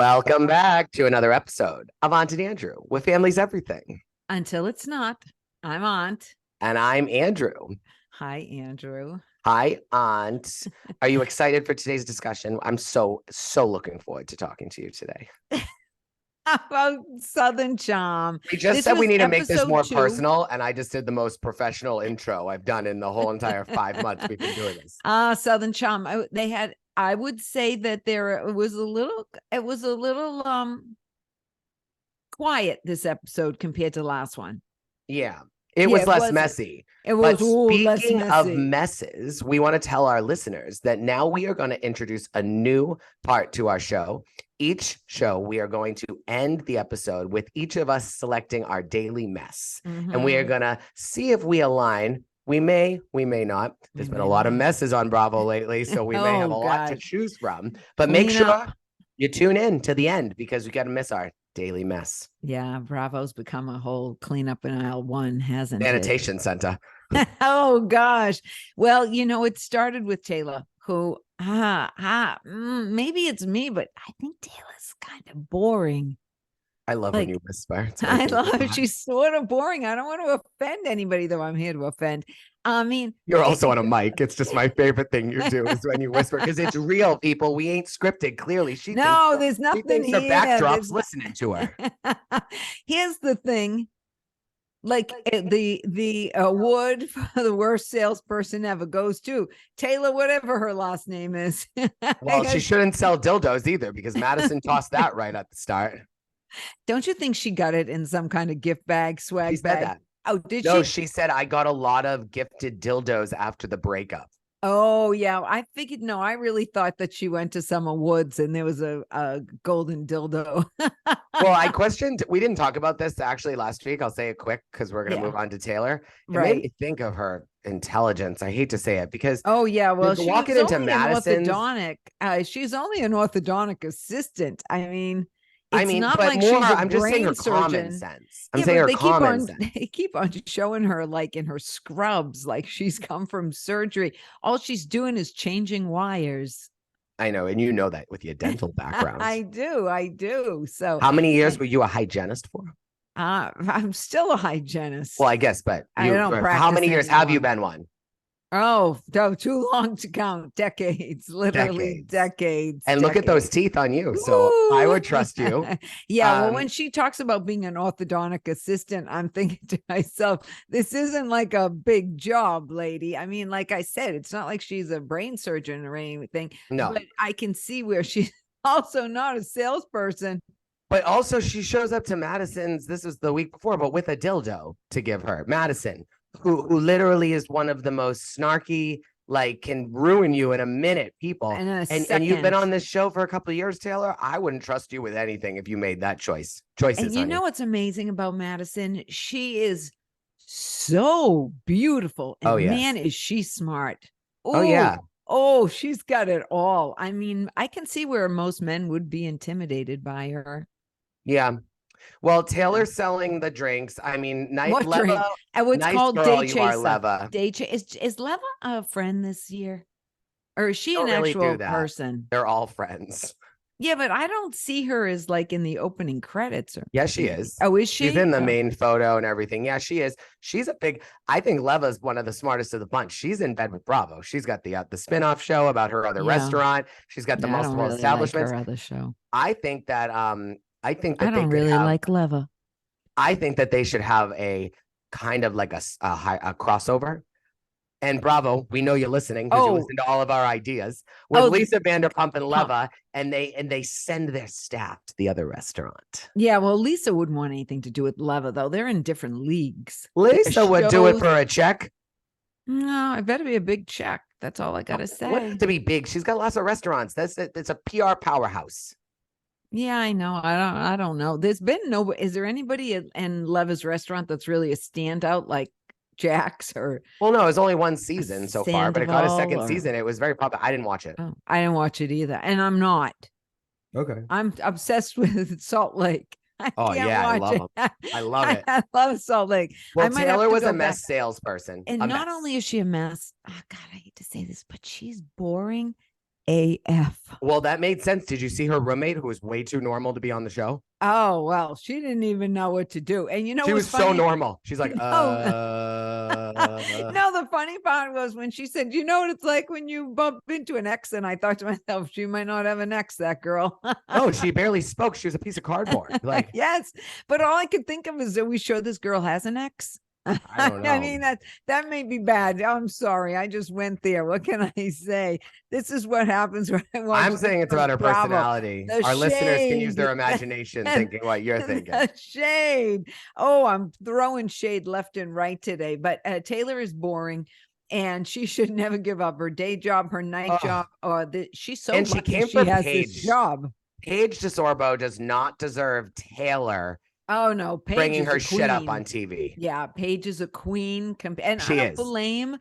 Welcome back to another episode of Aunt and Andrew, with Family's Everything. Until it's not. I'm Aunt. And I'm Andrew. Hi, Andrew. Hi, Aunt. Are you excited for today's discussion? I'm so looking forward to talking to you today. How about Southern Charm? We just said we need to make this more personal, and I just did the most professional intro I've done in the whole entire 5 months we've been doing this. Southern Charm. I would say that it was a little quiet this episode compared to the last one. Yeah. It was less messy. It was speaking of messes, we want to tell our listeners that now we are going to introduce a new part to our show. Each show, we are going to end the episode with each of us selecting our daily mess. Mm-hmm. And we are going to see if we align. We may not. There's been a lot of messes on Bravo lately, so we may have a lot to choose from. But make sure you tune in to the end, because we got to miss our daily mess. Yeah, Bravo's become a whole cleanup in aisle one, hasn't Sanitation center. Oh gosh. Well, it started with Taylor, who maybe it's me, but I think Taylor's kind of boring. I love when you whisper. I love it. She's sort of boring. I don't want to offend anybody, though I'm here to offend. I mean, you're also on a mic. It's just my favorite thing you do is when you whisper, because it's real, people. We ain't scripted. Clearly, there's nothing here. Her backdrop's listening to her. Here's the thing. Like the award for the worst salesperson ever goes to Taylor, whatever her last name is. Well, she shouldn't sell dildos either, because Madison tossed that right at the start. Don't you think she got it in some kind of gift bag, swag she bag? Said that. Oh, did she? No, she said, I got a lot of gifted dildos after the breakup. Oh, yeah. I figured, I really thought that she went to Summer Woods and there was a golden dildo. Well, I questioned, we didn't talk about this actually last week. I'll say it quick because we're going to move on to Taylor. It made me think of her intelligence. I hate to say it because well, she's walking into Madison. She's only an orthodontic assistant. But more, I'm just saying her common sense. I'm saying her common sense. They keep on showing her like in her scrubs, like she's come from surgery. All she's doing is changing wires. I know. And you know that with your dental background. I do. So how many years were you a hygienist for? I'm still a hygienist. Well, I guess, but how many years have you been one? Oh, too long to count. Decades, literally decades. And look at those teeth on you. So Ooh. I would trust you. Yeah. Well, when she talks about being an orthodontic assistant, I'm thinking to myself, this isn't like a big job, lady. I mean, like I said, it's not like she's a brain surgeon or anything. No. But I can see where she's also not a salesperson. But also she shows up to Madison's, this was the week before, but with a dildo to give her. Madison, who literally is one of the most snarky, like can ruin you in a minute, people. And you've been on this show for a couple of years, Taylor. I wouldn't trust you with anything if you made that choices. And you know what's amazing about Madison? She is so beautiful. And man, is she smart. Ooh, oh, yeah. Oh, she's got it all. I mean, I can see where most men would be intimidated by her. Yeah. Well, Taylor's selling the drinks. I mean, Leva, what's nice called girl day you chaser. Are, Leva. Is Leva a friend this year? Or is she an really actual person? They're all friends. Yeah, but I don't see her as like in the opening credits. Yes, she is. Oh, is she? She's in the main photo and everything. Yeah, she is. She's I think Leva's one of the smartest of the bunch. She's in bed with Bravo. She's got the spinoff show about her other restaurant. She's got the multiple establishments. Like her other show. I think that I don't really like Leva. I think that they should have a kind of like a crossover. And Bravo, we know you're listening because you listen to all of our ideas with Lisa Vanderpump and Leva, and they send their staff to the other restaurant. Yeah, well, Lisa wouldn't want anything to do with Leva, though. They're in different leagues. Lisa would do it for a check. No, it better be a big check. That's all I gotta say. What to be big? She's got lots of restaurants. It's a PR powerhouse. Yeah, I know. I don't know. There's been is there anybody in Leva's restaurant that's really a standout like Jack's or? Well, no, it was only one season so far, but it got a second season. It was very popular. I didn't watch it. Oh, I didn't watch it either. And I'm not. Okay. I'm obsessed with Salt Lake. I love them. I love it. I love Salt Lake. Well, Taylor was a mess salesperson. And not only is she a mess, oh God, I hate to say this, but she's boring AF. Well, that made sense. Did you see her roommate who was way too normal to be on the show? Oh, well, she didn't even know what to do. And she was funny? so normal. She's like, No. No, the funny part was when she said, you know what it's like when you bump into an ex? And I thought to myself, she might not have an ex, that girl. Oh, she barely spoke. She was a piece of cardboard. Like, yes. But all I could think of is, are we sure this girl has an ex? I don't know. I mean, that may be bad. I'm sorry. I just went there. What can I say? This is what happens when I watch. I'm saying it's about her personality. Our listeners can use their imagination thinking what you're thinking. The shade. Oh, I'm throwing shade left and right today. But Taylor is boring. And she should never give up her day job, her night job, or she's so lucky she came for has Paige. This job. Paige DeSorbo does not deserve Taylor. Oh no, Paige bringing her shit up on TV. Yeah, Paige is a queen, and she I don't blame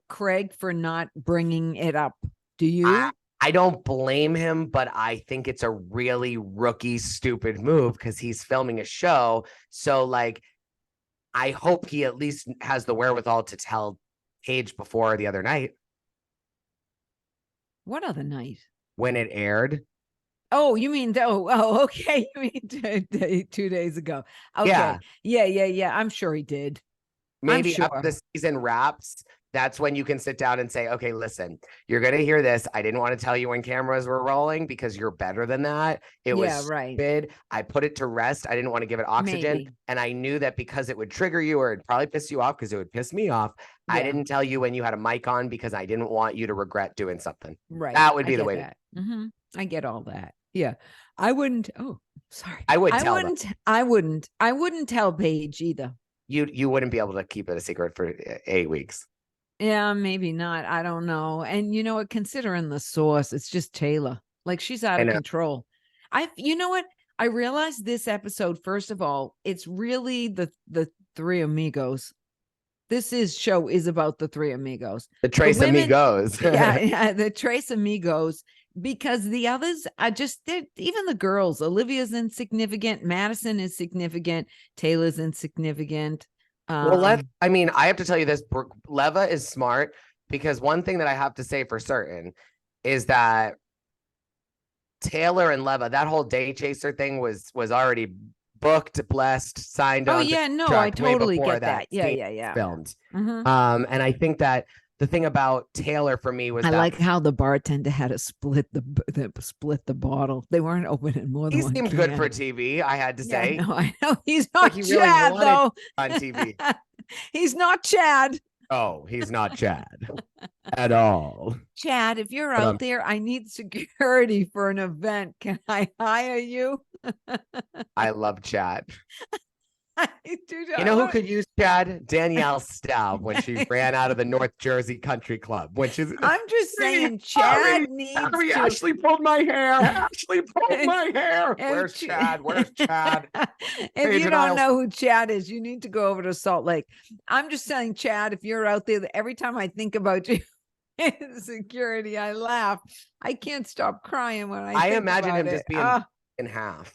Craig for not bringing it up. Do you? I don't blame him, but I think it's a really rookie, stupid move because he's filming a show. So, like, I hope he at least has the wherewithal to tell Paige before the other night. What other night? When it aired. Oh, you mean, okay. You mean 2 days ago. Okay. Yeah. I'm sure he did. Maybe after the season wraps, that's when you can sit down and say, okay, listen, you're going to hear this. I didn't want to tell you when cameras were rolling because you're better than that. It was stupid. I put it to rest. I didn't want to give it oxygen. Maybe. And I knew that because it would trigger you or it'd probably piss you off because it would piss me off. Yeah. I didn't tell you when you had a mic on because I didn't want you to regret doing something. Right. That would be the way to. Mm-hmm. I get all that. Yeah. I wouldn't. Oh, sorry. I wouldn't tell Paige either. You wouldn't be able to keep it a secret for 8 weeks. Yeah, maybe not. I don't know. And you know what? Considering the source, it's just Taylor. Like, she's out of control. You know what? I realized this episode, first of all, it's really the three amigos. This show is about the three amigos. The Trace Amigos. yeah, the Trace Amigos. Because the others are even the girls. Olivia's insignificant. Madison is significant. Taylor's insignificant. Well, I have to tell you this. Leva is smart because one thing that I have to say for certain is that Taylor and Leva, that whole day chaser thing was already booked, blessed, signed on. Oh yeah, no, I totally get that. Yeah. Filmed. Mm-hmm. And I think that the thing about Taylor for me was I like how the bartender had to split the bottle. They weren't opening more than one. He seemed good for TV, I had to say. No, I know he's not Chad really though. On TV. He's not Chad. Oh, he's not Chad at all. Chad, if you're out there, I need security for an event. Can I hire you? I love Chad. You know who could use Chad? Danielle Staub when she ran out of the North Jersey Country Club. I'm just saying, Chad needs to. Ashley pulled my hair. Ashley pulled my hair. Where's Chad? Where's Chad? If you don't know who Chad is, you need to go over to Salt Lake. I'm just saying, Chad, if you're out there, every time I think about you in security, I laugh. I can't stop crying when I think imagine about him just being in half.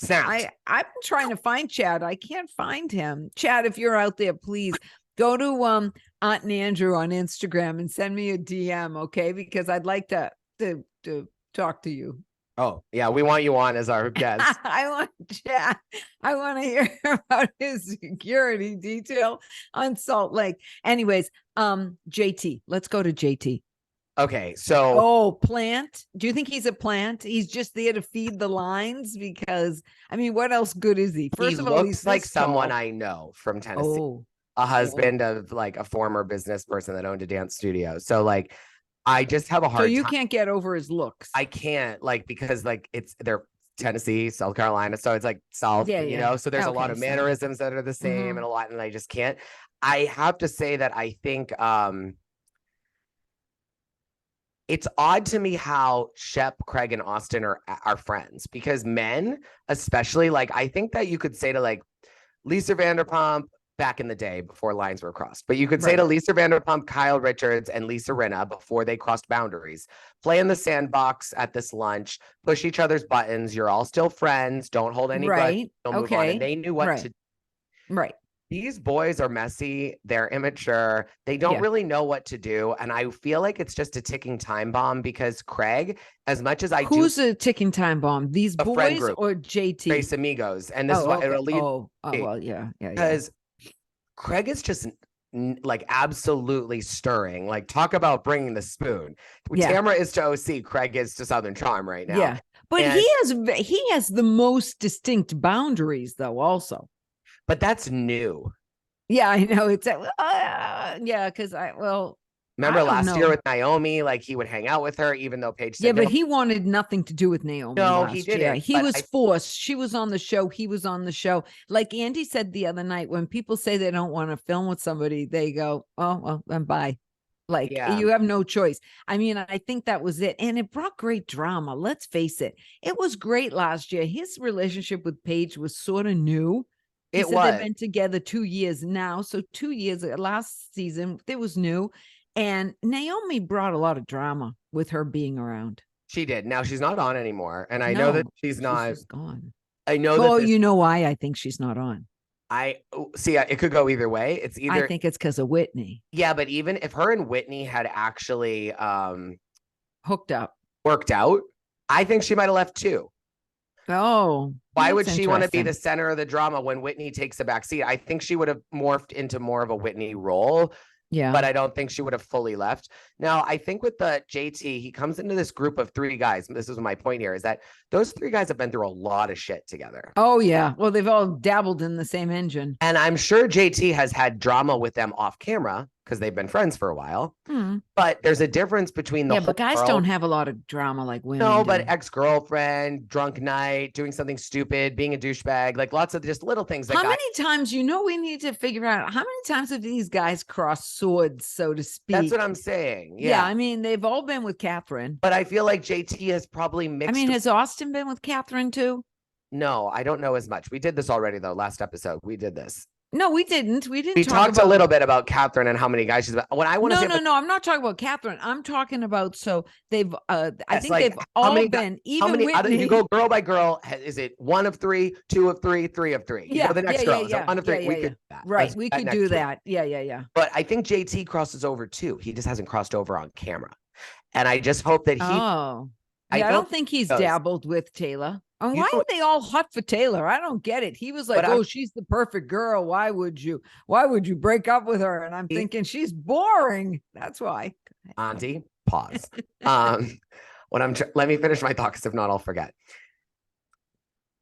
I've been trying to find Chad. I can't find him. Chad, if you're out there, please go to Aunt and Andrew on Instagram and send me a DM, okay? Because I'd like to talk to you. Oh, yeah, we want you on as our guest. I want Chad. I want to hear about his security detail on Salt Lake. Anyways, JT. Let's go to JT. Okay, so plant. Do you think he's a plant? He's just there to feed the lines because what else good is he? First of all, he's like someone I know from Tennessee, a husband of like a former business person that owned a dance studio. So like, I just have a hard. So you can't get over his looks. I can't because they're Tennessee, South Carolina, so it's like South, you know. So there's a lot of mannerisms that are the same and a lot, and I just can't. I have to say that I think it's odd to me how Shep, Craig, and Austen are friends because men, especially, like, I think that you could say to like Lisa Vanderpump back in the day before lines were crossed, but you could say to Lisa Vanderpump, Kyle Richards, and Lisa Rinna before they crossed boundaries, play in the sandbox at this lunch, push each other's buttons. You're all still friends. Don't hold any grudge. Don't move on. And they knew what to do. Right. These boys are messy. They're immature. They don't really know what to do. And I feel like it's just a ticking time bomb because Craig, as much as Who's a ticking time bomb? These boys or JT? Race Amigos. And this is why it'll lead. Well, yeah. Because Craig is just like absolutely stirring. Like, talk about bringing the spoon. Tamara is to OC, Craig is to Southern Charm right now. Yeah. But he has the most distinct boundaries though also. But that's new. Yeah, I know. It's because remember last year with Naomi, like he would hang out with her, even though Paige said but he wanted nothing to do with Naomi. No, he didn't. He was forced. She was on the show. He was on the show. Like Andy said the other night, when people say they don't want to film with somebody, they go, "Oh, well, then bye." Like you have no choice. I mean, I think that was it. And it brought great drama. Let's face it. It was great last year. His relationship with Paige was sort of new. They've been together 2 years now. So 2 years last season, it was new. And Naomi brought a lot of drama with her being around. She did. Now she's not on anymore. And I know that she's gone. I know that. Oh, you know why I think she's not on? I see. It could go either way. It's either. I think it's because of Whitney. Yeah, but even if her and Whitney had actually hooked up, worked out, I think she might have left too. Oh, why would she want to be the center of the drama when Whitney takes a back seat? I think she would have morphed into more of a Whitney role. Yeah. But I don't think she would have fully left. Now, I think with the JT, he comes into this group of 3 guys. This is my point here, is that those 3 guys have been through a lot of shit together. Oh, yeah. Well, they've all dabbled in the same engine. And I'm sure JT has had drama with them off camera because they've been friends for a while. But there's a difference between the but guys don't have a lot of drama like women. No, but ex-girlfriend, drunk night, doing something stupid, being a douchebag, like lots of just little things. How many times, we need to figure out how many times have these guys crossed swords, so to speak? That's what I'm saying. Yeah, I mean, they've all been with Catherine. But I feel like JT has probably mixed. I mean, has Austen been with Catherine too? No, I don't know as much. We did this already, though. Last episode, we did this. No, we didn't. We talked a little bit about Catherine and how many guys she's. When I want to No, I'm not talking about Catherine. I'm talking about they've. I think they've all been. Even Whitney. You go girl by girl. Is it 1 of 3, 2 of 3, 3 of 3? Yeah, the next girl. So 1 of 3. We could do that. Right, we could do that. Yeah. But I think JT crosses over too. He just hasn't crossed over on camera, and I just hope that he. Oh, I don't think he's dabbled with Taylor. And why are they all hot for Taylor? I don't get it. He was like, she's the perfect girl. Why would you break up with her? And I'm thinking she's boring. That's why. Auntie, pause. Let me finish my thought, because if not, I'll forget.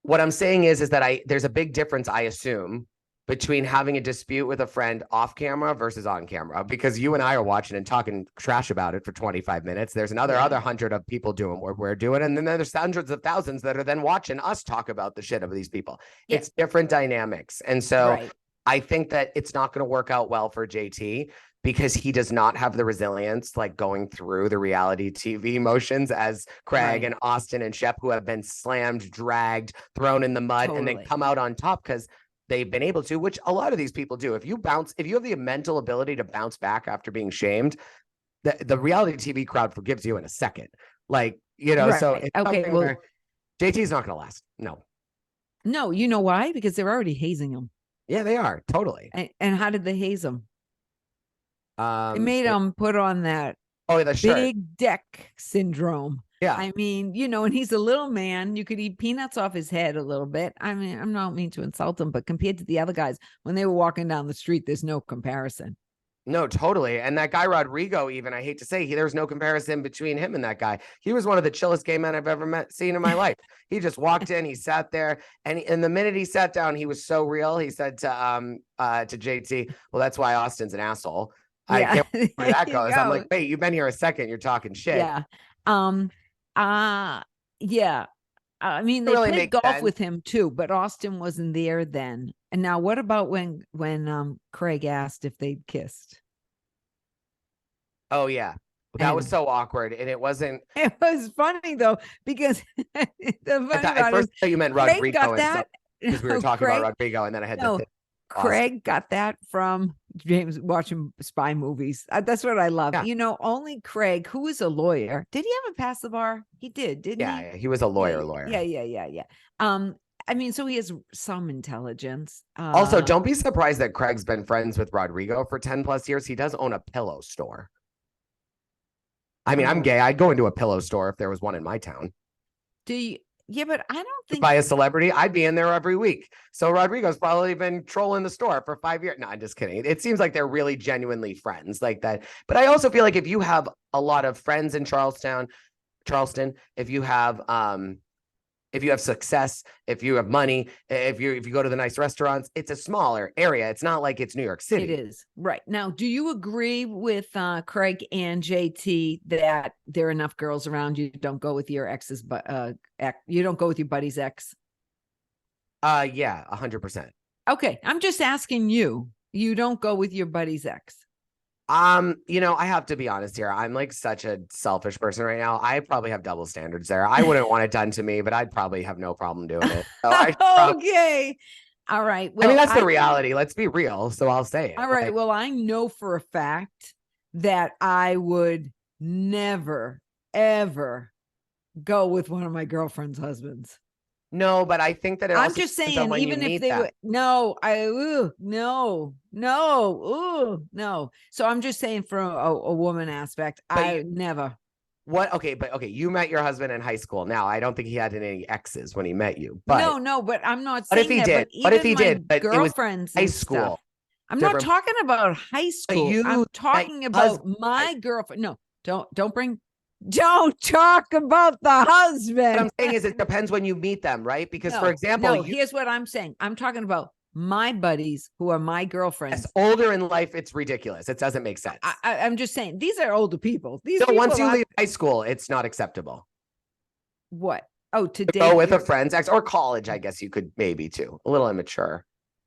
What I'm saying is that there's a big difference, I assume, between having a dispute with a friend off camera versus on camera, because you and I are watching and talking trash about it for 25 minutes. There's other 100 of people doing what we're doing. And then there's hundreds of thousands that are then watching us talk about the shit of these people. Yeah. It's different dynamics. And so I think that it's not going to work out well for JT, because he does not have the resilience, like going through the reality TV motions as Craig and Austen and Shep, who have been slammed, dragged, thrown in the mud, and then come out on top because they've been able to, which a lot of these people do. If you have the mental ability to bounce back after being shamed, the reality TV crowd forgives you in a second. Like, so it's JT's not going to last. No, you know why? Because they're already hazing him. Yeah, they are. Totally. And how did they haze him? They made him put on that the shirt. Big deck syndrome. Yeah. I mean, and he's a little man. You could eat peanuts off his head a little bit. I mean, I'm not mean to insult him, but compared to the other guys, when they were walking down the street, there's no comparison. No, totally. And that guy, Rodrigo, even, I hate to say, there's no comparison between him and that guy. He was one of the chillest gay men I've ever seen in my life. He just walked in, he sat there, and the minute he sat down, he was so real. He said to JT, well, that's why Austin's an asshole. I can't wait where that goes. I'm like, wait, you've been here a second. You're talking shit. Yeah. I mean, they really played golf with him too, but Austen wasn't there then. And now, what about when Craig asked if they'd kissed? Oh yeah, that was so awkward, and it wasn't. It was funny though, because I first thought you meant Rodrigo, because we were talking about Rodrigo, and then I had to. Craig got that from James watching spy movies. That's what I love. Yeah. Only Craig, who is a lawyer. Did he ever pass the bar? He did, didn't he? Yeah, he was a lawyer. Yeah. I mean, so he has some intelligence. Also, don't be surprised that Craig's been friends with Rodrigo for 10 plus years. He does own a pillow store. I mean, I'm gay. I'd go into a pillow store if there was one in my town. Do you? Yeah, but I don't think by a celebrity, I'd be in there every week. So Rodrigo's probably been trolling the store for 5 years. No, I'm just kidding. It seems like they're really genuinely friends like that. But I also feel like if you have a lot of friends in Charleston, if you have success, if you have money, if you go to the nice restaurants, it's a smaller area. It's not like it's New York City. It is. Right. Now, do you agree with Craig and JT that there are enough girls around you don't go with your ex's, but you don't go with your buddy's ex? Yeah, 100%. Okay. I'm just asking you. You don't go with your buddy's ex. I have to be honest here. I'm like such a selfish person right now. I probably have double standards there. I wouldn't want it done to me, but I'd probably have no problem doing it. So okay. All right. Well, I mean, that's the reality. Let's be real. So I'll say it. All right. Well, I know for a fact that I would never, ever go with one of my girlfriend's husbands. No, but I think that I'm just saying, even if they would, no. So I'm just saying, from a woman aspect, I never. What? Okay, but okay, you met your husband in high school. Now, I don't think he had any exes when he met you. But no, but I'm not saying that. But if he did, but girlfriends, high school. I'm not talking about high school. I'm talking about my girlfriend. No, don't talk about the husband. What I'm saying is it depends when you meet them, right? Because for example, here's what I'm saying. I'm talking about my buddies who are my girlfriends. Yes, older in life, it's ridiculous. It doesn't make sense. I'm just saying these are older people. Once you leave high school, it's not acceptable. What? Oh, to go with a friend's ex or college, I guess you could maybe too. A little immature.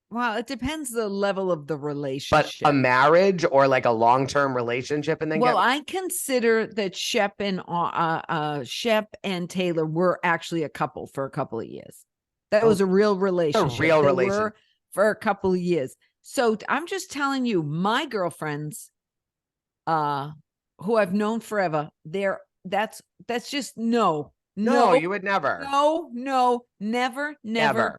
Well, it depends the level of the relationship. But a marriage or like a long-term relationship, and then I consider that Shep and Taylor were actually a couple for a couple of year. That was a real relationship. For a couple of years. So I'm just telling you, my girlfriends, who I've known forever, that's just no, you would never. No, never.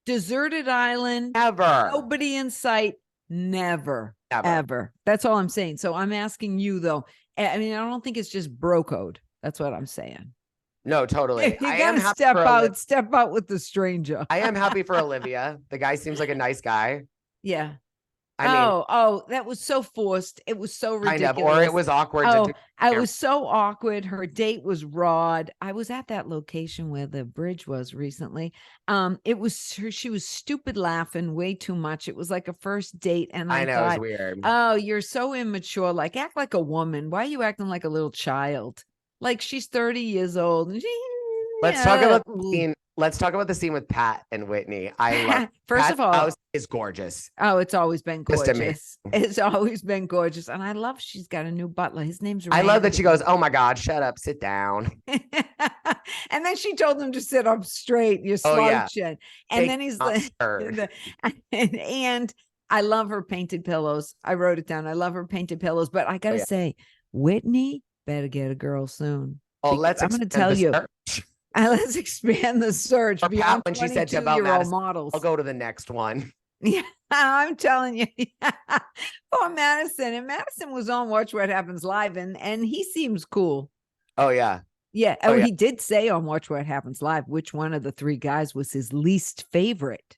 Deserted island, ever. Nobody in sight, never, ever. That's all I'm saying. So I'm asking you though. I mean, I don't think it's just bro code. That's what I'm saying. No, totally. You gotta step out with the stranger. I am happy for Olivia. The guy seems like a nice guy. Yeah. That was so forced. It was so ridiculous. Kind of, or it was awkward. I was so awkward. Her date was Rod. I was at that location where the bridge was recently. She was stupid laughing way too much. It was like a first date. And I thought, it was weird. Oh, you're so immature. Like, act like a woman. Why are you acting like a little child? Like, she's 30 years old. Let's talk about the scene. Let's talk about the scene with Pat and Whitney. I love First of all, house is gorgeous. Oh, it's always been gorgeous. It's always been gorgeous. And I love she's got a new butler. His name's Randy. I love that she goes, "Oh my God, shut up, sit down." And then she told him to sit up straight. You're slouching. And then he's like, and I love her painted pillows. I wrote it down. I love her painted pillows. But I gotta say, Whitney better get a girl soon. Oh, I'm going to tell you. Let's expand the search. Pat, when she said about Madison, models. I'll go to the next one. Yeah, I'm telling you. Poor Madison. And Madison was on Watch What Happens Live, and he seems cool. Oh, yeah. Yeah. Oh, yeah. He did say on Watch What Happens Live which one of the three guys was his least favorite.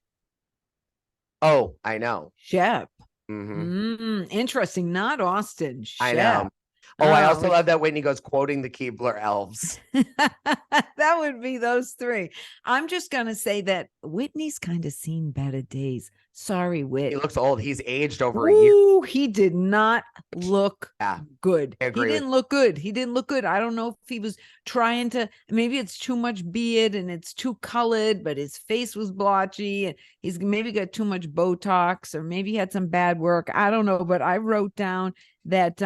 Oh, I know. Shep. Mm-hmm. Interesting. Not Austen. Shep. I know. Oh, I also love that Whitney goes quoting the Keebler elves. That would be those three. I'm just going to say that Whitney's kind of seen better days. Sorry, Whit. He looks old. He's aged over a year. He did not look good. I agree. He didn't look good. I don't know if he was trying to, maybe it's too much beard and it's too colored, but his face was blotchy and he's maybe got too much Botox or maybe he had some bad work. I don't know, but I wrote down that,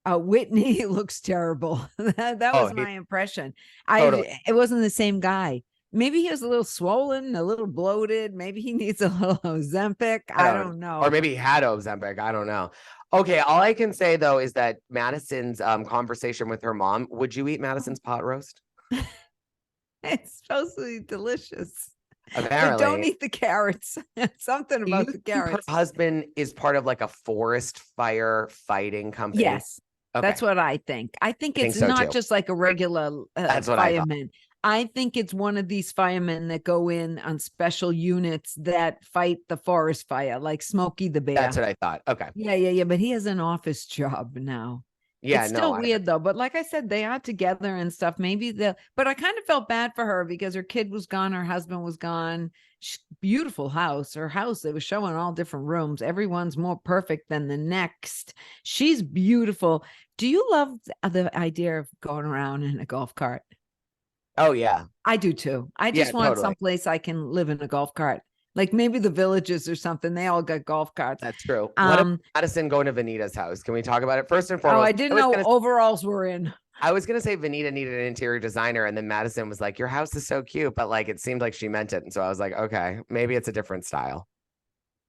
Whitney looks terrible. that was my impression. Totally. It wasn't the same guy. Maybe he was a little swollen, a little bloated. Maybe he needs a little Ozempic. I don't know. Or maybe he had Ozempic. I don't know. Okay. All I can say though, is that Madison's conversation with her mom, would you eat Madison's pot roast? It's supposed to be delicious. Apparently. But don't eat the carrots. Something about the carrots. Her husband is part of like a forest fire fighting company. Yes. Okay. That's what I think. I think it's so not too. just like a regular fireman. I think it's one of these firemen that go in on special units that fight the forest fire, like Smokey the Bear. That's what I thought. Okay. Yeah. But he has an office job now. Yeah, it's still weird though. But like I said, they are together and stuff. Maybe but I kind of felt bad for her because her kid was gone, her husband was gone. Beautiful house. Her house, they were showing all different rooms. Everyone's more perfect than the next. She's beautiful. Do you love the idea of going around in a golf cart? Oh yeah, I do too. I just want someplace I can live in a golf cart. Like maybe the Villages or something. They all got golf carts. That's true. What if Madison going to Vanita's house? Can we talk about it first and foremost? Oh, I didn't know overalls were in. I was going to say Vanita needed an interior designer. And then Madison was like, your house is so cute. But like, it seemed like she meant it. And so I was like, okay, maybe it's a different style.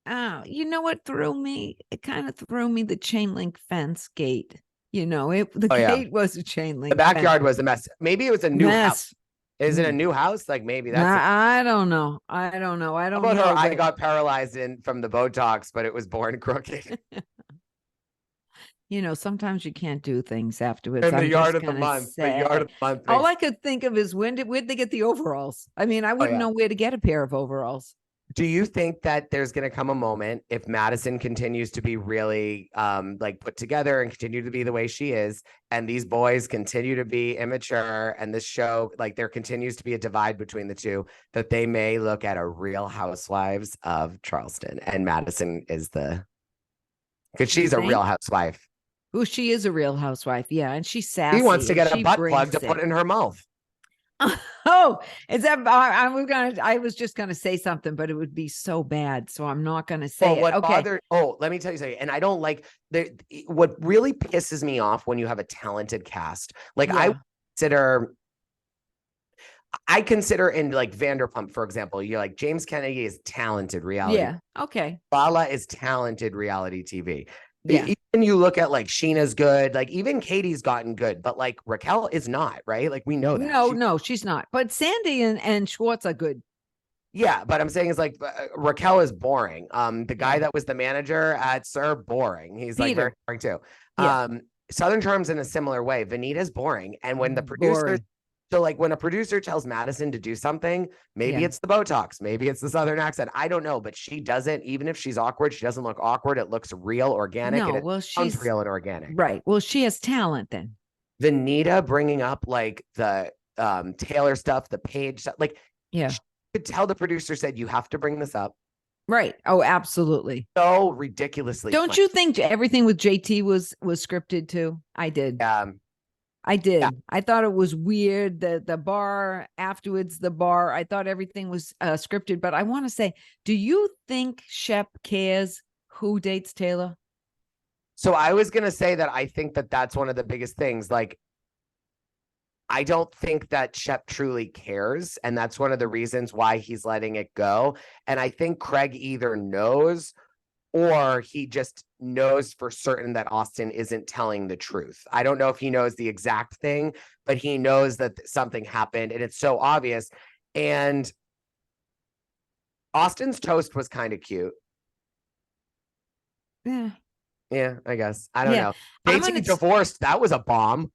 Oh, you know what threw me? It kind of threw me, the chain link fence gate. The gate was a chain link. The backyard was a mess. Maybe it was a new house. Is it a new house? Like maybe that's. I don't know. I don't know. How about her eye got paralyzed from the Botox, but it was born crooked. Sometimes you can't do things afterwards. In the yard of the month. All I could think of is where'd they get the overalls? I mean, I wouldn't know where to get a pair of overalls. Do you think that there's going to come a moment if Madison continues to be really like put together and continue to be the way she is, and these boys continue to be immature, and this show, like there continues to be a divide between the two, that they may look at a Real Housewives of Charleston, and Madison is because she's a real housewife. Oh, she is a real housewife. Yeah. And she's sassy. She wants to get a butt plug to put in her mouth. Oh, is that I was just gonna say something, but it would be so bad, so I'm not gonna say it. Okay. Let me tell you something. And I don't like what really pisses me off when you have a talented cast. Like I consider in like Vanderpump, for example, you're like James Kennedy is talented reality. Yeah. Okay. Bala is talented reality TV. Yeah. Even you look at like Sheena's good, like even Katie's gotten good, but like Raquel is not, right? Like we know that. No, she's not. But Sandy and Schwartz are good. Yeah, but I'm saying is like Raquel is boring. The guy that was the manager at Sir, boring. He's like very boring too. Yeah. Southern Charm's in a similar way. Vanita's boring, and when the producers. So like when a producer tells Madison to do something, maybe it's the Botox, maybe it's the Southern accent. I don't know, but she doesn't, even if she's awkward, she doesn't look awkward. It looks real, organic. No, she's real and organic. Right. Well, she has talent then. Vanita bringing up like the Taylor stuff, the Paige stuff, like she could tell the producer said, you have to bring this up. Right. Oh, absolutely. So ridiculously. Don't you think everything with JT was scripted too? I did. I did. Yeah. I thought it was weird. The bar afterwards, I thought everything was scripted. But I want to say, do you think Shep cares who dates Taylor? So I was going to say that I think that that's one of the biggest things. Like, I don't think that Shep truly cares. And that's one of the reasons why he's letting it go. And I think Craig either knows or he just knows for certain that Austen isn't telling the truth. I don't know if he knows the exact thing, but he knows that something happened and it's so obvious. And Austen's toast was kind of cute. Yeah. Yeah, I guess. I don't know. Dating divorced, that was a bomb.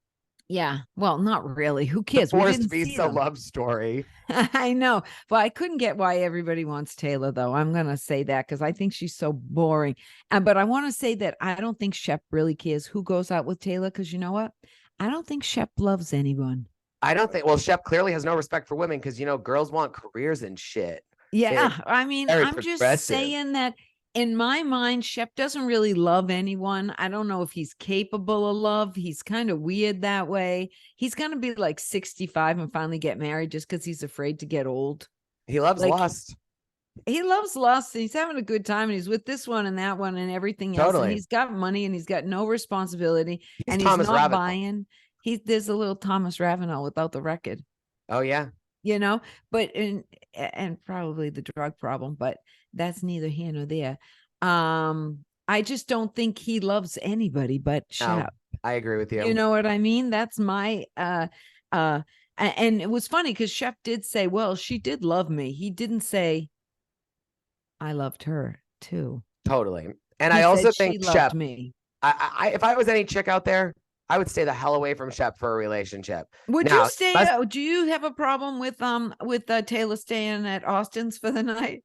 Yeah. Well, not really. Who cares? Divorced visa love story. I know. But I couldn't get why everybody wants Taylor, though. I'm going to say that because I think she's so boring. But I want to say that I don't think Shep really cares who goes out with Taylor because you know what? I don't think Shep loves anyone. I don't think. Well, Shep clearly has no respect for women because, girls want careers and shit. Yeah. I mean, I'm just saying that. In my mind, Shep doesn't really love anyone. I don't know if he's capable of love. He's kind of weird that way. He's going to be like 65 and finally get married just because he's afraid to get old. He loves lust. He loves lust. And he's having a good time. And he's with this one and that one and everything else. And he's got money and he's got no responsibility. He's not Ravenel. Buying. There's a little Thomas Ravenel without the record. Oh, yeah. But and probably the drug problem, but that's neither here nor there. I just don't think he loves anybody but Shep. I agree with you. You know what I mean? That's my And it was funny because Shep did say, well, she did love me. He didn't say, I loved her too. Totally. And He I also said she think loved Shep, me. if I was any chick out there, I would stay the hell away from Shep for a relationship. Would Now, you stay? Do you have a problem with Taylor staying at Austen's for the night?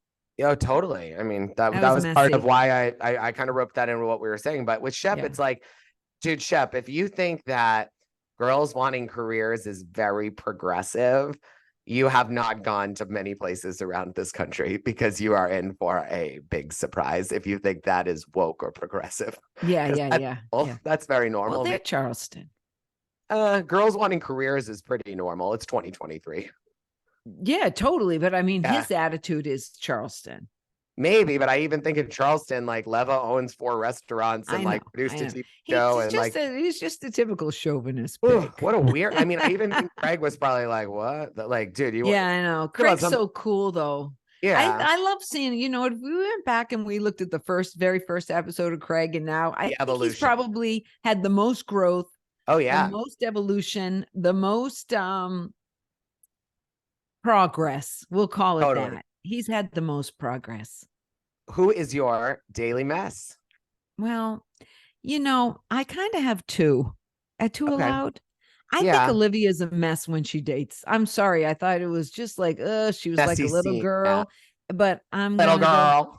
Totally. I mean, that was part of messy. why I kind of roped that into what we were saying. But with Shep, Yeah. it's like, dude, Shep, if you think that girls wanting careers is very progressive, you have not gone to many places around this country, because you are in for a big surprise if you think that is woke or progressive. Yeah. That's very normal. Well, they're Charleston. Girls wanting careers is pretty normal. It's 2023. Yeah, totally. But I mean, his attitude is Charleston. Maybe, but I even think in Charleston, like Leva owns 4 restaurants and like produced a TV show, and like he's just a typical chauvinist. What a weird. I mean, I even think Craig was probably like, "What?" Like, dude, I know. Craig's so cool, though. Yeah, I love seeing. If we went back and we looked at the very first episode of Craig, and now I think he's probably had the most growth. Oh yeah, the most evolution, the most progress. We'll call it that. He's had the most progress. Who is your daily mess? Well, I kind of have two. Two allowed? I think Olivia's a mess when she dates. I'm sorry. I thought it was just like, she was like a little girl. But I'm going to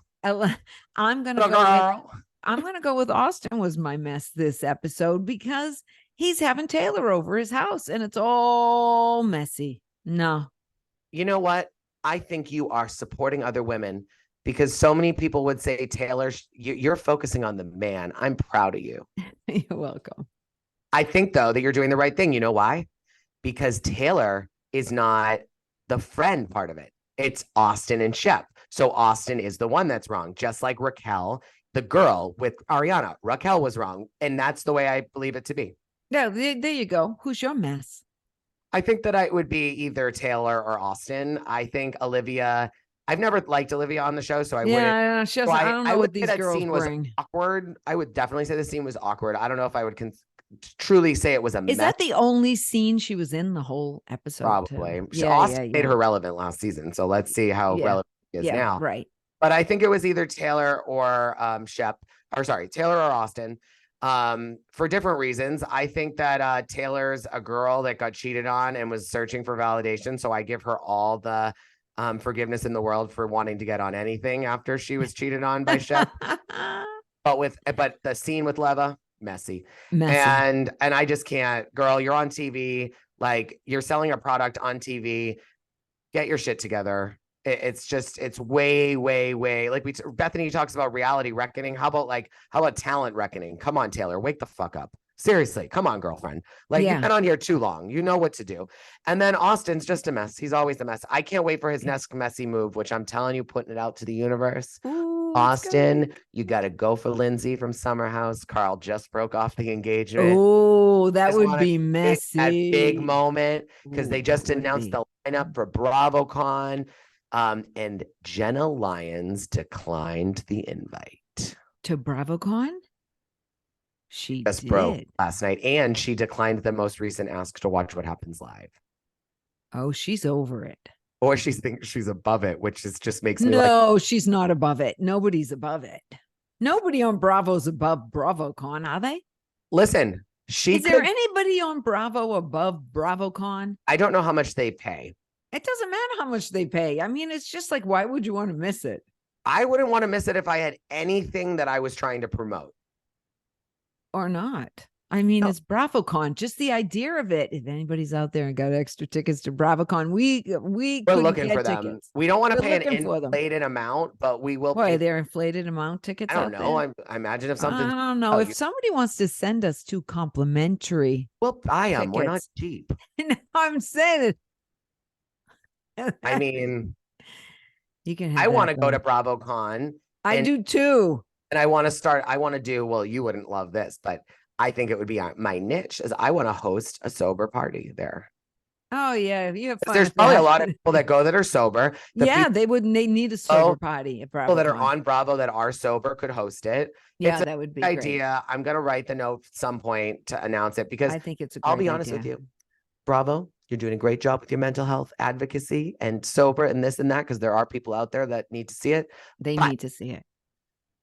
go with Austen was my mess this episode, because he's having Taylor over his house and it's all messy. No. You know what? I think you are supporting other women, because so many people would say, Taylor, you're focusing on the man. I'm proud of you. You're welcome. I think, though, that you're doing the right thing. You know why? Because Taylor is not the friend part of it. It's Austen and Shep. So Austen is the one that's wrong, just like Raquel, the girl with Ariana. Raquel was wrong. And that's the way I believe it to be. Yeah, there you go. Who's your mess? I think that it would be either Taylor or Austen. I think Olivia, I've never liked Olivia on the show, so I wouldn't. I don't know what these girls bring. Was awkward. I would definitely say the scene was awkward. I don't know if I would truly say it was a mess. Is that the only scene she was in the whole episode? Probably. Austen made her relevant last season, so let's see how relevant she is now. Right. But I think it was either Taylor or Taylor or Austen. For different reasons. I think that Taylor's a girl that got cheated on and was searching for validation, so I give her all the forgiveness in the world for wanting to get on anything after she was cheated on by Shep. but the scene with Leva, messy. And I just can't. Girl, you're on TV, like you're selling a product on TV. Get your shit together. It's way like Bethany talks about reality reckoning. How about talent reckoning? Come on, Taylor, wake the fuck up. Seriously, come on, girlfriend. Like, you've been on here too long. You know what to do. And then Austen's just a mess. He's always a mess. I can't wait for his next messy move, which I'm telling you, putting it out to the universe. Ooh, Austen, you got to go for Lindsay from Summer House. Carl just broke off the engagement. Oh, that would be messy. That big moment, because they just announced the lineup for BravoCon. And Jenna Lyons declined the invite to BravoCon. She just broke last night, and she declined the most recent ask to watch What Happens Live. Oh, she's over it. Or she thinks she's above it, which just makes me she's not above it. Nobody's above it. Nobody on Bravo's above BravoCon, are they? Listen, is there anybody on Bravo above BravoCon? I don't know how much they pay. It doesn't matter how much they pay. I mean, it's just like, why would you want to miss it? I wouldn't want to miss it if I had anything that I was trying to promote. Or not. I mean, it's BravoCon. Just the idea of it. If anybody's out there and got extra tickets to BravoCon, we're looking for them. Tickets. We don't want to pay an inflated amount, but we will. Why they're inflated amount tickets? I don't know. I imagine if something. I don't know. If somebody wants to send us 2 complimentary, we'll buy them. We're not cheap. No, I'm saying it. I mean, you can. I want to go to BravoCon. I do too. And I want to do, well, you wouldn't love this, but I think it would be my niche, is I want to host a sober party there. Oh yeah. You have fun. There's probably a lot of people that go that are sober. They need a sober party at Bravo. People that are on Bravo that are sober could host it. Yeah, that would be an idea. I'm going to write the note at some point to announce it, because I think it's a great I'll be honest with you. Bravo You're doing a great job with your mental health advocacy and sober and this and that, because there are people out there that need to see it. They But need to see it.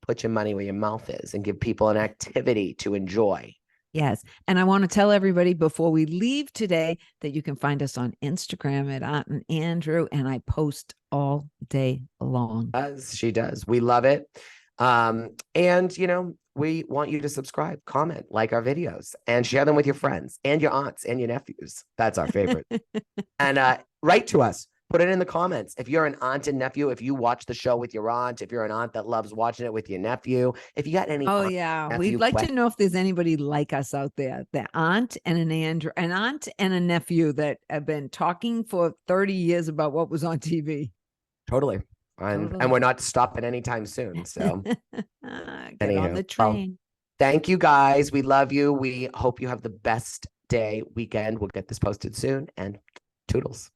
put your money where your mouth is and give people an activity to enjoy. Yes. And I want to tell everybody before we leave today that you can find us on Instagram at Aunt and Andrew, and I post all day long. She does. We love it. And, you know, we want you to subscribe, comment, like our videos, and share them with your friends and your aunts and your nephews. That's our favorite. And write to us. Put it in the comments. If you're an aunt and nephew, if you watch the show with your aunt, if you're an aunt that loves watching it with your nephew, if you got any. Oh, yeah. We'd like to know if there's anybody like us out there, the aunt and an aunt and a nephew that have been talking for 30 years about what was on TV. Totally. And we're not stopping anytime soon. So get on the train. Well, thank you guys. We love you. We hope you have the best day, weekend. We'll get this posted soon, and toodles.